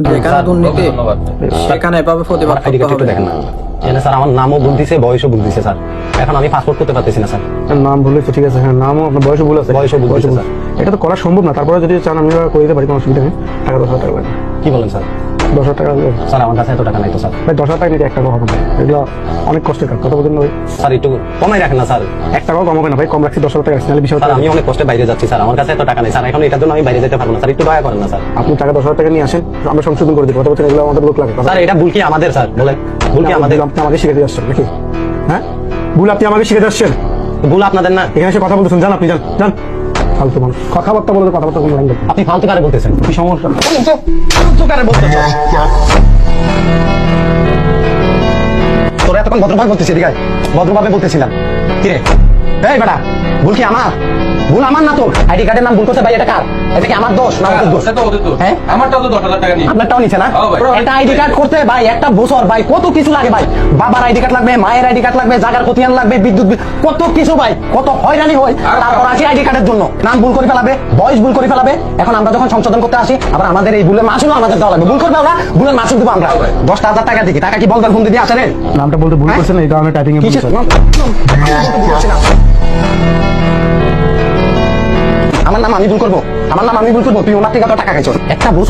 যেখানে দুর্নীতি সেখানে এভাবে প্রতিবাদ করতে হবে। দেখেন না এখানে স্যার আমার নামও ভুল দিছে, বয়সও ভুল দিছে স্যার। এখন আমি পাসপোর্ট করতে পারতেছি না স্যার। নাম ভুলেছে, ঠিক আছে, হ্যাঁ নামও আপনার বয়সও ভুল আছে, বয়সও ভুল আছে, স্যার। এটা তো করা সম্ভব না, তারপরে যদি চান আমি করে দিতে পারি, কোনো অসুবিধা নেই। টাকা 10,000 টাকা লাগবে। কি বলেন স্যার? 10,000 টাকা লাগবে স্যার আমার কাছে এত টাকা নাই তো স্যার। ভাই। 10,000 টাকা নিতে 1 টাকাও হবে না, এগুলো অনেক কষ্টের কাজ, কথা বলছেন না ভাই? স্যার একটু কমাই রাখেন না স্যার। 1 টাকাও কম হবে না ভাই, কম রাখছি, 10,000 টাকা রাখছি, নাহলে 20,000 স্যার টাকা। আমি অনেক কষ্টে বাইরে যাচ্ছি স্যার, আমার কাছে এত টাকা নেই স্যার। এখন এটার জন্য আমি বাইরে যেতে পারবো না স্যার, একটু দয়া করেন না স্যার। আপনি টাকা 10,000 টাকা নিয়ে আসেন, আমরা সংশোধন করে দিই, কথা বলছেন, এগুলো আমাদের লোক লাগে। স্যার এটা ভুল কি আমাদের স্যার? বলেন ভুল কি আমাদের? আপনি আমাকে শিখে দিয়ে আসছেন নাকি? হ্যাঁ, ভুল আপনি আমাকে শিখে দিয়ে আসছেন। ভুল আপনাদের না? এখানে এসে কথা বলতেছেন, যান আপনি, যান যান। ফালতু মানুষ, কথাবার্তা বলতে কথাবার্তা কোনো লাইন দেখবেন। আপনি ফালতু কারে বলতেছেন? কি সমস্যা? ফালতু কারে বলতেছেন? তোরা এতক্ষণ ভদ্রভাবে বলতেছি, এদিকে আয়। ভদ্রভাবে বলতেছিলাম। কিরে এই বেটা, ভুল কি আমার? ভুল আমার না তোর? আইডি কার্ডের নাম ভুল করছে ভাই, এটা কার? এটা কি আমার দোষ না ওদের দোষ? হ্যাঁ, আমারটাও তো 10,000 টাকা নিয়ে আপনারটাও নিচ্ছে না? একটা আইডি কার্ড করতে ভাই একটা বছর ভাই কত কিছু লাগে ভাই। বাবার আইডি কার্ড লাগবে, মায়ের আইডি কার্ড লাগবে, জায়গার খতিয়ান লাগবে, বিদ্যুৎ বিল, কত কিছু ভাই, কত হয়রানি হয়। তারপর আসি আইডি কার্ডের জন্য নাম ভুল করে ফেলাবে, বয়স ভুল করে ফেলাবে। এখন আমরা যখন সংশোধন করতে আসি, আবার আমাদের এই ভুলের মাসুল আমাদের দেওয়া লাগবে। ভুল করবে ওরা, ভুলের মাসুল দেবো আমরা 10,000 টাকা দিকে। টাকা কি বলবেন ফোন দিয়ে আসেন? নামটা বলতে ভুল করছেন, এই কারণে টাইপিং এ ভুল কিসের করছেন। আমার নাম আমি ভুল করবো? আমার নাম আমি ভুল করবো? তুই ওনার থেকে তো টাকা খাইছো। একটা বছর